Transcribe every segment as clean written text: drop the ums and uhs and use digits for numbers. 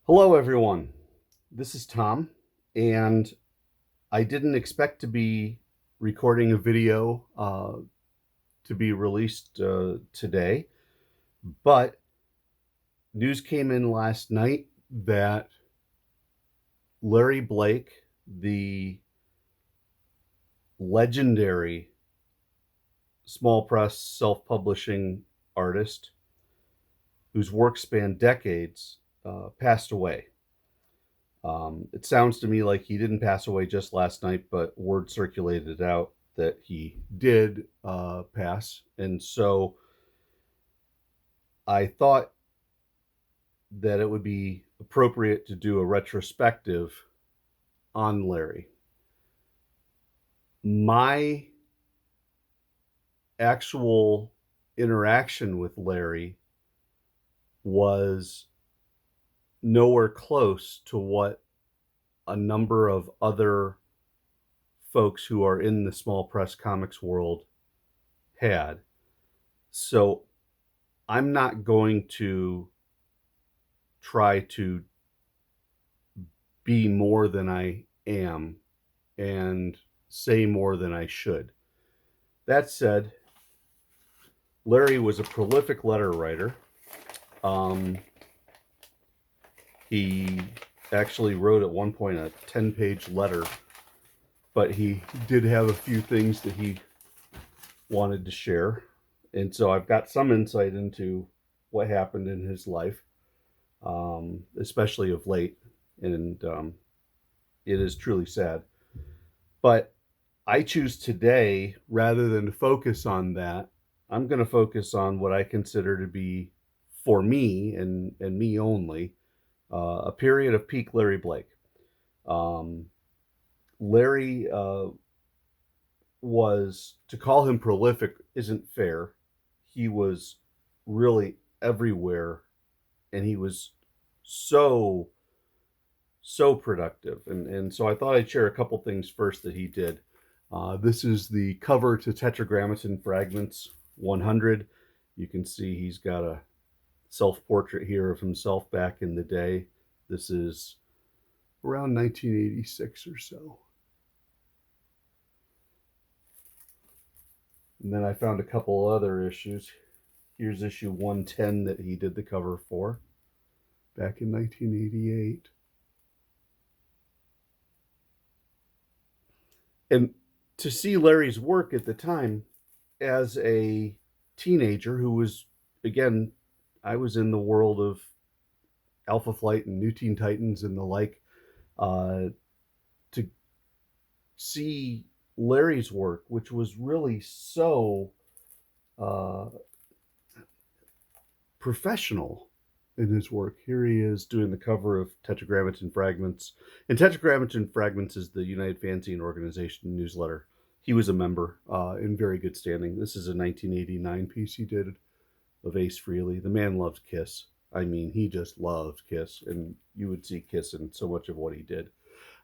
Hello, everyone. This is Tom, and I didn't expect to be recording a video to be released today, but news came in last night that Larry Blake, the legendary small press self publishing artist whose work spanned decades, passed away. It sounds to me like he didn't pass away just last night, but word circulated out that he did pass. And so I thought that it would be appropriate to do a retrospective on Larry. My actual interaction with Larry was nowhere close to what a number of other folks who are in the small press comics world had. So I'm not going to try to be more than I am and say more than I should. That said, Larry was a prolific letter writer. He actually wrote at one point a 10-page letter, but he did have a few things that he wanted to share. And so I've got some insight into what happened in his life, especially of late. And it is truly sad. But I choose today, rather than to focus on that, I'm going to focus on what I consider to be, for me and me only, a period of peak Larry Blake. Larry was, to call him prolific isn't fair. He was really everywhere, and he was so productive. And so I thought I'd share a couple things first that he did. This is the cover to Tetragrammaton Fragments 100. You can see he's got a self-portrait here of himself back in the day. This is around 1986 or so. And then I found a couple other issues. Here's issue 110 that he did the cover for back in 1988. And to see Larry's work at the time as a teenager who was, again, I was in the world of Alpha Flight and New Teen Titans and the like, to see Larry's work, which was really so professional in his work. Here he is doing the cover of Tetragrammaton Fragments. And Tetragrammaton Fragments is the United FANZine organization newsletter. He was a member in very good standing. This is a 1989 piece he did of Ace Frehley. The man loves Kiss. I mean, he just loves Kiss, and you would see Kiss in so much of what he did.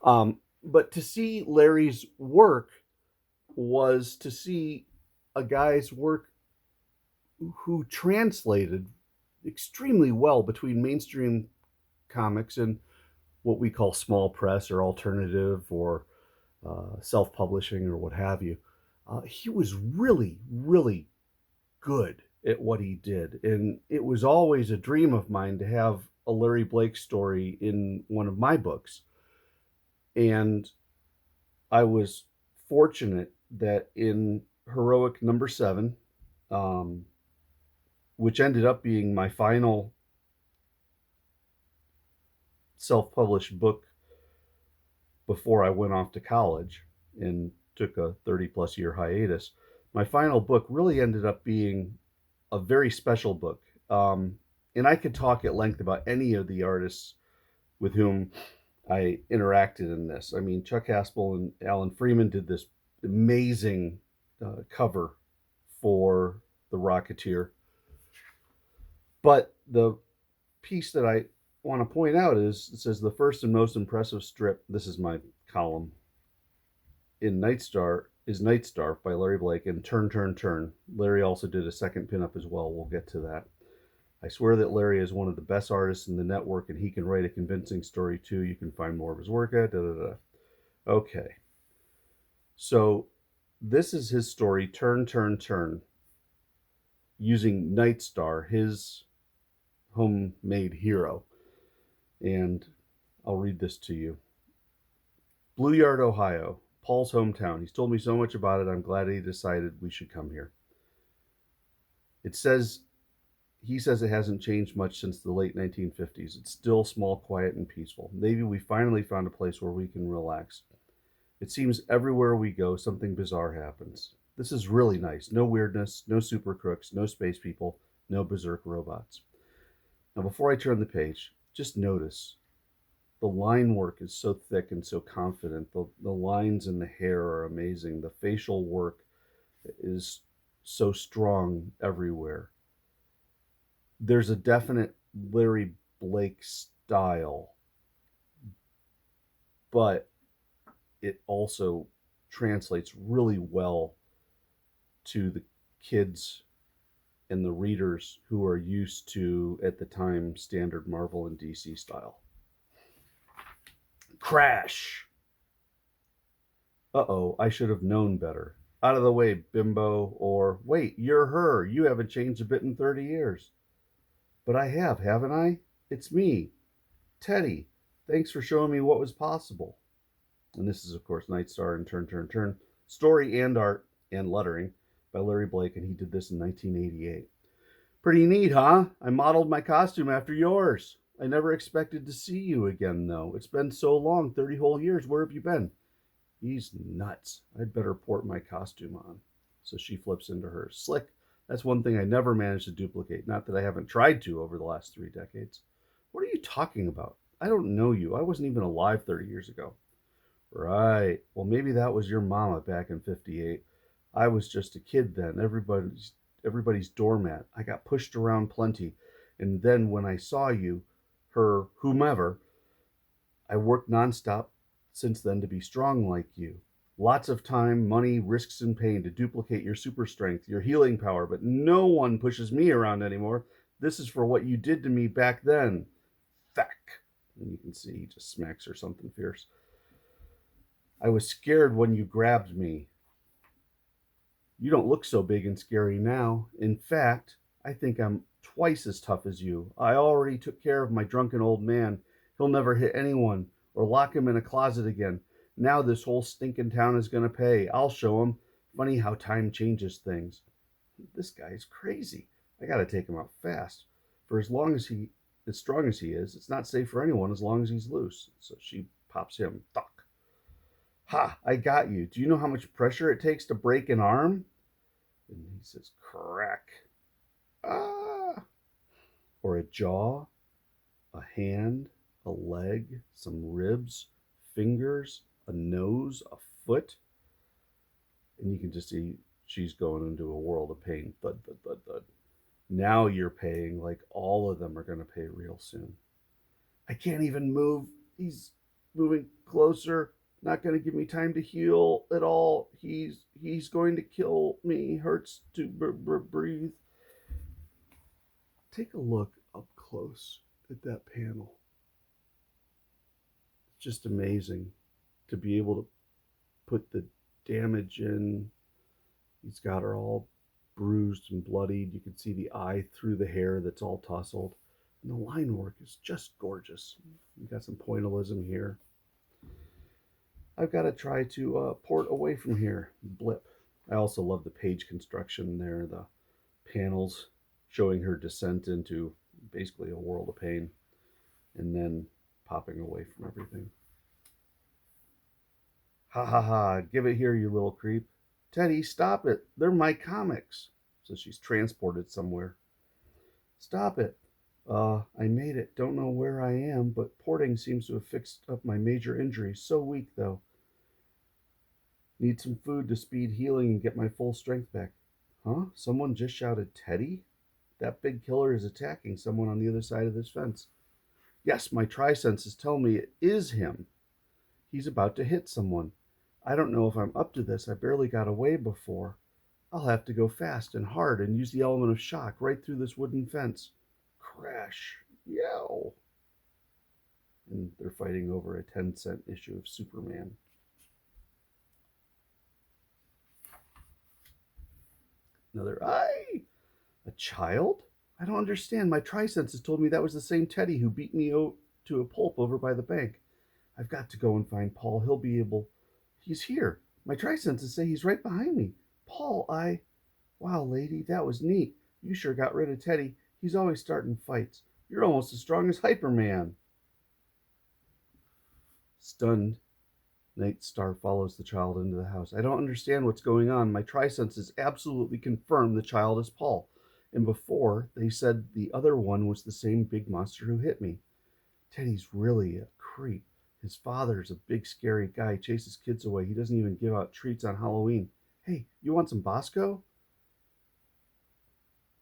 But to see Larry's work was to see a guy's work who translated extremely well between mainstream comics and what we call small press or alternative or self-publishing or what have you. He was really, really good at what he did. And it was always a dream of mine to have a Larry Blake story in one of my books. And I was fortunate that in Heroic number 7, which ended up being my final self-published book before I went off to college and took a 30-plus year hiatus, my final book really ended up being a very special book. And I could talk at length about any of the artists with whom I interacted in this. I mean, Chuck Haspel and Alan Freeman did this amazing cover for The Rocketeer. But the piece that I want to point out is, it says the first and most impressive strip, this is my column, in Nightstar is Nightstar by Larry Blake, and Turn, Turn, Turn. Larry also did a second pinup as well. We'll get to that. I swear that Larry is one of the best artists in the network and he can write a convincing story too. You can find more of his work at da da da. Okay. So this is his story, Turn, Turn, Turn, using Nightstar, his homemade hero. And I'll read this to you. Blue Yard, Ohio, Paul's hometown. He's told me so much about it. I'm glad he decided we should come here. It says He says it hasn't changed much since the late 1950s. It's still small, quiet, and peaceful. Maybe we finally found a place where we can relax. It seems everywhere we go, something bizarre happens. This is really nice. No weirdness, no super crooks, no space people, no berserk robots. Now, before I turn the page, just notice the line work is so thick and so confident. The lines in the hair are amazing. The facial work is so strong everywhere. There's a definite Larry Blake style, but it also translates really well to the kids and the readers who are used to, at the time, standard Marvel and DC style. Crash! Uh-oh, I should have known better. Out of the way, bimbo, or wait, you're her. You haven't changed a bit in 30 years. But I have, haven't I? It's me, Teddy. Thanks for showing me what was possible. And this is, of course, Nightstar and Turn, Turn, Turn. Story and art and lettering by Larry Blake, and he did this in 1988. Pretty neat, huh? I modeled my costume after yours. I never expected to see you again, though. It's been so long, 30 whole years. Where have you been? He's nuts. I'd better port my costume on. So she flips into her. Slick. That's one thing I never managed to duplicate. Not that I haven't tried to over the last 3 decades. What are you talking about? I don't know you. I wasn't even alive 30 years ago. Right. Well, maybe that was your mama back in 58. I was just a kid then. Everybody's doormat. I got pushed around plenty. And then when I saw you, her, whomever, I worked nonstop since then to be strong like you. Lots of time, money, risks, and pain to duplicate your super strength, your healing power, but no one pushes me around anymore. This is for what you did to me back then. Thack. And you can see he just smacks her something fierce. I was scared when you grabbed me. You don't look so big and scary now. In fact, I think I'm twice as tough as you. I already took care of my drunken old man. He'll never hit anyone or lock him in a closet again. Now this whole stinking town is going to pay. I'll show him. Funny how time changes things. This guy's crazy. I got to take him out fast. For as strong as he is, it's not safe for anyone as long as he's loose. So she pops him. Thunk. Ha, I got you. Do you know how much pressure it takes to break an arm? And he says, crack. Ah. Or a jaw, a hand, a leg, some ribs, fingers, a nose, a foot. And you can just see she's going into a world of pain. Thud, thud, thud, thud. Now you're paying like all of them are going to pay real soon. I can't even move. He's moving closer. Not going to give me time to heal at all. He's going to kill me. Hurts to breathe. Take a look up close at that panel. It's just amazing to be able to put the damage in. He's got her all bruised and bloodied. You can see the eye through the hair that's all tousled. And the line work is just gorgeous. You got some pointillism here. I've got to try to port away from here. Blip. I also love the page construction there, the panels showing her descent into basically a world of pain and then popping away from everything. Ha ha ha, give it here, you little creep. Teddy, stop it. They're my comics. So she's transported somewhere. Stop it. I made it. Don't know where I am, but porting seems to have fixed up my major injury. So weak, though. Need some food to speed healing and get my full strength back. Huh? Someone just shouted, Teddy? That big killer is attacking someone on the other side of this fence. Yes, my tri-senses tell me it is him. He's about to hit someone. I don't know if I'm up to this. I barely got away before. I'll have to go fast and hard and use the element of shock right through this wooden fence. crash, yell. And they're fighting over a 10-cent issue of Superman. Another, a child? I don't understand. My tri-senses told me that was the same Teddy who beat me to a pulp over by the bank. I've got to go and find Paul. He'll be able. He's here. My tri-senses say he's right behind me. Paul, Wow, lady, that was neat. You sure got rid of Teddy. He's always starting fights. You're almost as strong as Hyperman. Stunned, Night Star follows the child into the house. I don't understand what's going on. My tri-senses absolutely confirm the child is Paul. And before, they said the other one was the same big monster who hit me. Teddy's really a creep. His father's a big, scary guy, chases kids away. He doesn't even give out treats on Halloween. Hey, you want some Bosco?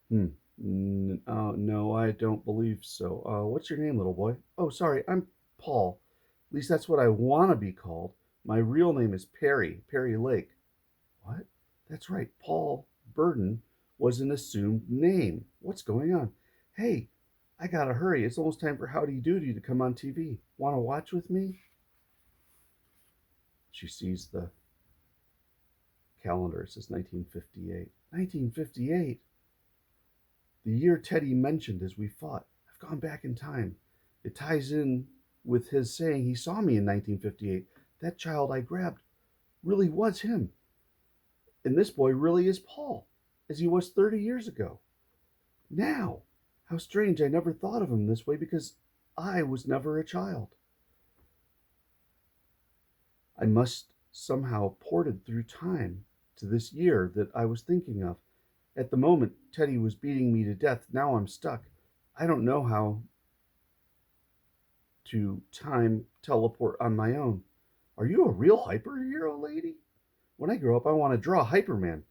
No, I don't believe so. What's your name, little boy? Oh, sorry, I'm Paul. At least that's what I want to be called. My real name is Perry Lake. What? That's right, Paul Burden was an assumed name. What's going on? Hey, I gotta hurry. It's almost time for Howdy Doody to come on TV. Want to watch with me? She sees the calendar. It says 1958. 1958? The year Teddy mentioned as we fought. I've gone back in time. It ties in with his saying he saw me in 1958. That child I grabbed really was him. And this boy really is Paul, as he was 30 years ago. Now, how strange, I never thought of him this way because I was never a child. I must somehow ported through time to this year that I was thinking of. At the moment, Teddy was beating me to death. Now I'm stuck. I don't know how to time teleport on my own. Are you a real hyperhero, lady? When I grow up, I want to draw Hyperman.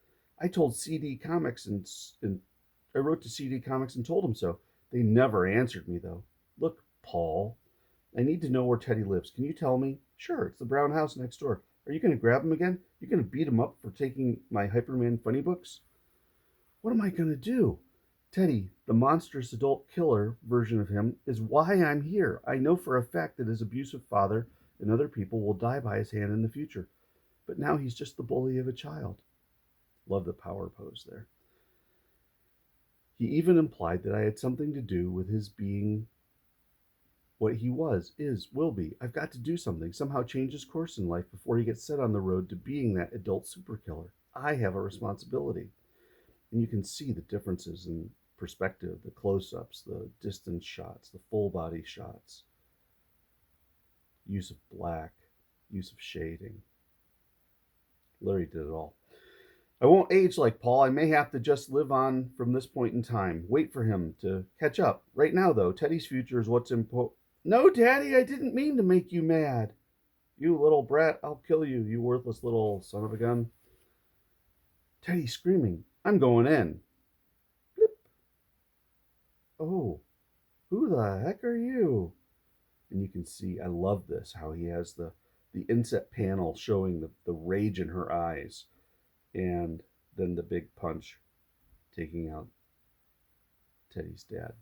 I told CD Comics and I wrote to CD Comics and told them so. They never answered me, though. Look, Paul, I need to know where Teddy lives. Can you tell me? Sure, it's the brown house next door. Are you going to grab him again? You're going to beat him up for taking my Hyperman funny books? What am I going to do? Teddy, the monstrous adult killer version of him, is why I'm here. I know for a fact that his abusive father and other people will die by his hand in the future. But now he's just the bully of a child. Love the power pose there. He even implied that I had something to do with his being what he was, is, will be. I've got to do something, somehow change his course in life before he gets set on the road to being that adult super killer. I have a responsibility. And you can see the differences in perspective, the close-ups, the distance shots, the full body shots, use of black, use of shading. Larry did it all. I won't age like Paul. I may have to just live on from this point in time. Wait for him to catch up. Right now, though, Teddy's future is what's important. No, Daddy, I didn't mean to make you mad. You little brat, I'll kill you, you worthless little son of a gun. Teddy's screaming. I'm going in. Blip. Oh, who the heck are you? And you can see, I love this, how he has the inset panel showing the rage in her eyes. And then the big punch taking out Teddy's dad.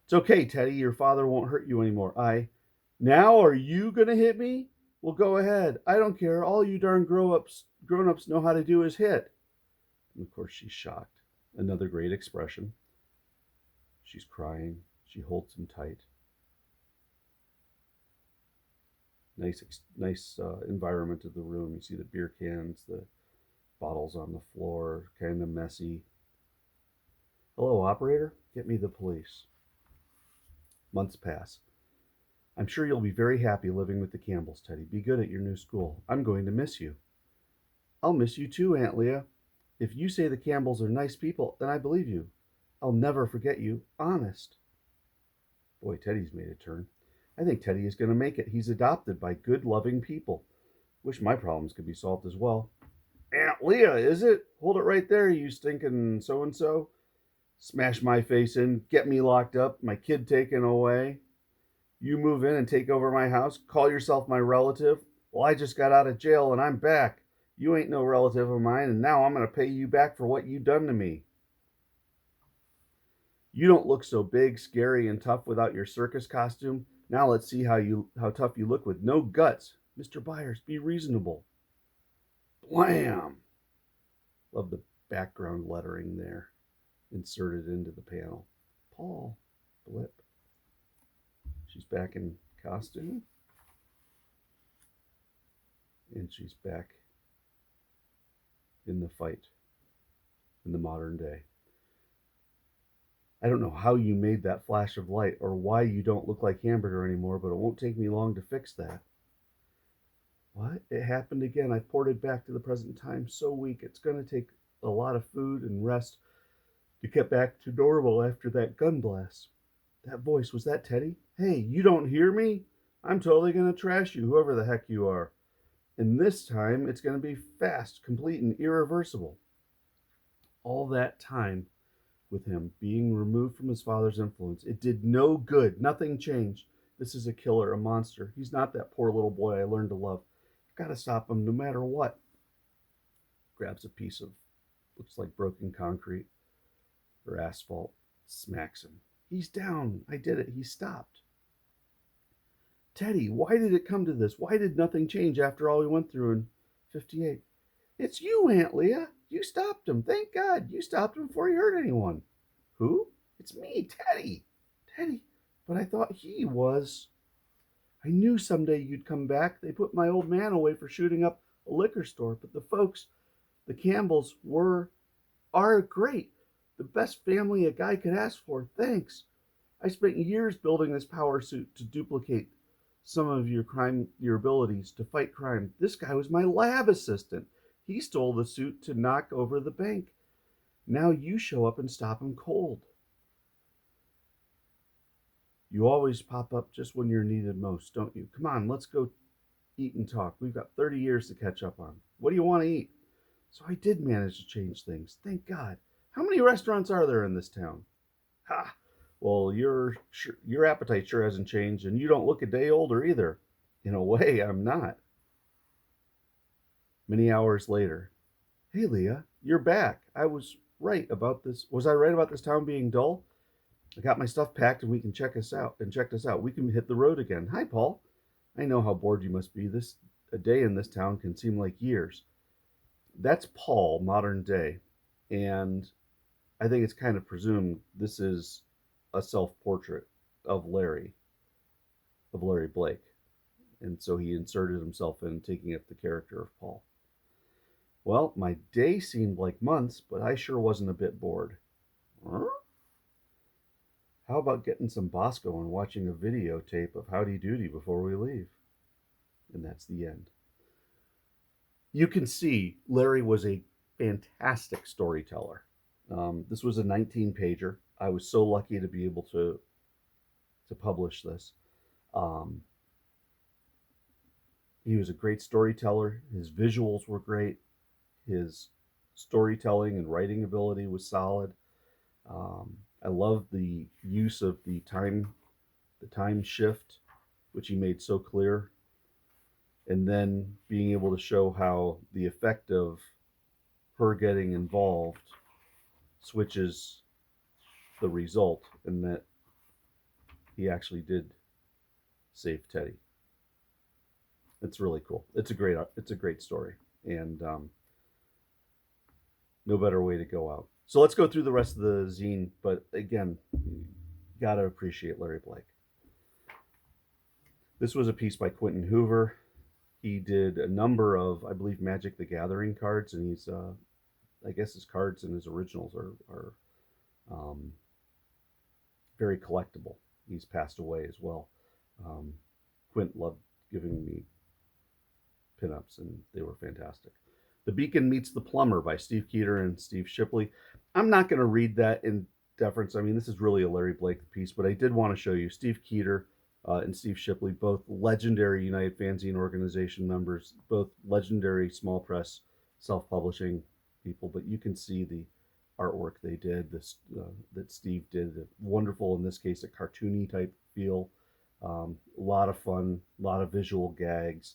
It's okay, Teddy. Your father won't hurt you anymore. Now are you going to hit me? Well, go ahead. I don't care. All you darn grown-ups know how to do is hit. And of course, she's shocked. Another great expression. She's crying. She holds him tight. Nice environment of the room. You see the beer cans, the bottles on the floor, kind of messy. Hello, operator. Get me the police. Months pass. I'm sure you'll be very happy living with the Campbells, Teddy. Be good at your new school. I'm going to miss you. I'll miss you too, Aunt Leah. If you say the Campbells are nice people, then I believe you. I'll never forget you. Honest. Boy, Teddy's made a turn. I think Teddy is going to make it. He's adopted by good, loving people. Wish my problems could be solved as well. Aunt Leah, is it? Hold it right there, you stinking so-and-so. Smash my face in, get me locked up, my kid taken away. You move in and take over my house, call yourself my relative. Well, I just got out of jail and I'm back. You ain't no relative of mine, and now I'm going to pay you back for what you done to me. You don't look so big, scary, and tough without your circus costume. Now let's see how tough you look with no guts. Mr. Byers, be reasonable. Blam! Love the background lettering there, inserted into the panel. Paul, blip. She's back in costume. And she's back in the fight in the modern day. I don't know how you made that flash of light or why you don't look like Hamburger anymore, but it won't take me long to fix that. What? It happened again. I ported back to the present time. So weak. It's going to take a lot of food and rest to get back to normal after that gun blast. That voice, was that Teddy? Hey, you don't hear me? I'm totally going to trash you, whoever the heck you are. And this time, it's going to be fast, complete, and irreversible. All that time with him being removed from his father's influence, it did no good. Nothing changed. This is a killer, a monster. He's not that poor little boy I learned to love. I've got to stop him no matter what. Grabs a piece of, looks like broken concrete or asphalt, smacks him. He's down. I did it. He stopped. Teddy, why did it come to this? Why did nothing change after all we went through in 58? It's you, Aunt Leah. You stopped him. Thank God. You stopped him before he hurt anyone. Who? It's me, Teddy. Teddy. But I thought he was. I knew someday you'd come back. They put my old man away for shooting up a liquor store, but the folks, the Campbells, are great. The best family a guy could ask for. Thanks. I spent years building this power suit to duplicate some of your abilities to fight crime. This guy was my lab assistant. He stole the suit to knock over the bank. Now you show up and stop him cold. You always pop up just when you're needed most, don't you? Come on, let's go eat and talk. We've got 30 years to catch up on. What do you want to eat? So I did manage to change things. Thank God. How many restaurants are there in this town? Ha! Well, your appetite sure hasn't changed, and you don't look a day older either. In a way, I'm not. Many hours later. Hey, Leah, you're back. I was right about this. Was I right about this town being dull? I got my stuff packed, and we can check us out. And check this out. We can hit the road again. Hi, Paul. I know how bored you must be. A day in this town can seem like years. That's Paul, modern day, and I think it's kind of presumed this is a self-portrait of Larry Blake. And so he inserted himself in, taking up the character of Paul. Well, my day seemed like months, but I sure wasn't a bit bored. Huh? How about getting some Bosco and watching a videotape of Howdy Doody before we leave? And that's the end. You can see Larry was a fantastic storyteller. This was a 19-pager. I was so lucky to be able to publish this. He was a great storyteller. His visuals were great. His storytelling and writing ability was solid. I love the use of the time shift, which he made so clear, and then being able to show how the effect of her getting involved switches the result, and that he actually did save Teddy. It's really cool. It's a great story, and no better way to go out. So let's go through the rest of the zine. But again, you gotta appreciate Larry Blake. This was a piece by Quentin Hoover. He did a number of, I believe, Magic the Gathering cards, and he's, I guess, his cards and his originals are very collectible. He's passed away as well. Quint loved giving me pinups, and they were fantastic. The Beacon Meets the Plumber by Steve Keeter and Steve Shipley. I'm not going to read that in deference. I mean, this is really a Larry Blake piece, but I did want to show you Steve Keeter and Steve Shipley, both legendary United Fanzine organization members, both legendary small press self-publishing people, but you can see the artwork they did, that Steve did. Wonderful, in this case, a cartoony type feel. A lot of fun, a lot of visual gags.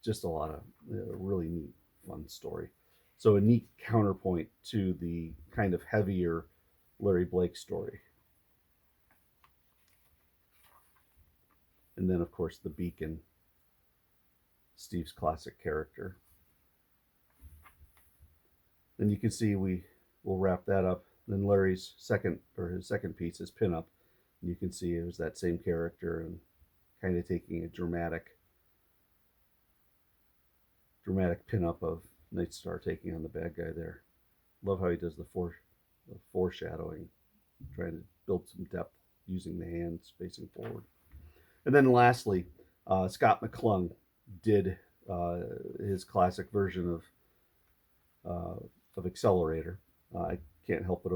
Just a lot of really neat, fun story. So a neat counterpoint to the kind of heavier Larry Blake story. And then, of course, the Beacon, Steve's classic character. And you can see we'll wrap that up. Then Larry's his second piece is pinup. And you can see it was that same character and kind of taking a dramatic pinup of Nightstar taking on the bad guy there. Love how he does the foreshadowing, trying to build some depth using the hands facing forward. And then lastly, Scott McClung did his classic version of Accelerator. I can't help but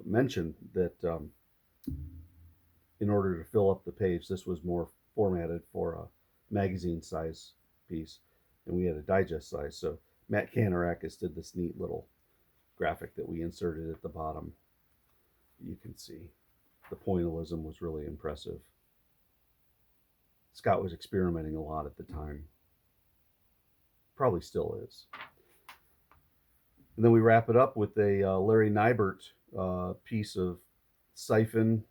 mention that in order to fill up the page, this was more formatted for a magazine size piece, and we had a digest size. So Matt Kanarakis did this neat little graphic that we inserted at the bottom. You can see the pointillism was really impressive. Scott was experimenting a lot at the time. Probably still is. And then we wrap it up with a Larry Nybert piece of Siphon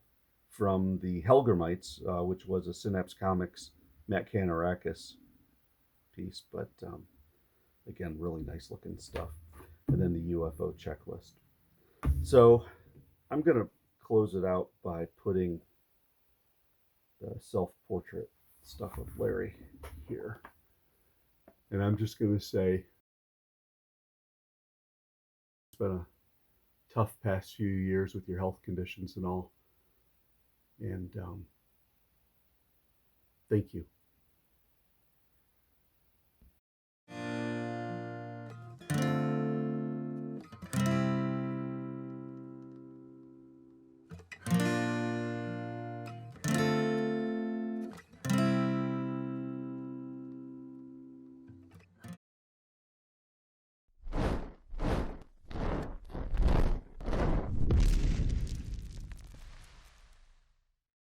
from the Helgramites, which was a Synapse Comics Matt Kanarakis piece. But again, really nice looking stuff. And then the UFO checklist. So I'm going to close it out by putting the self-portrait stuff of Larry here. And I'm just going to say it's been a tough past few years with your health conditions and all. And thank you.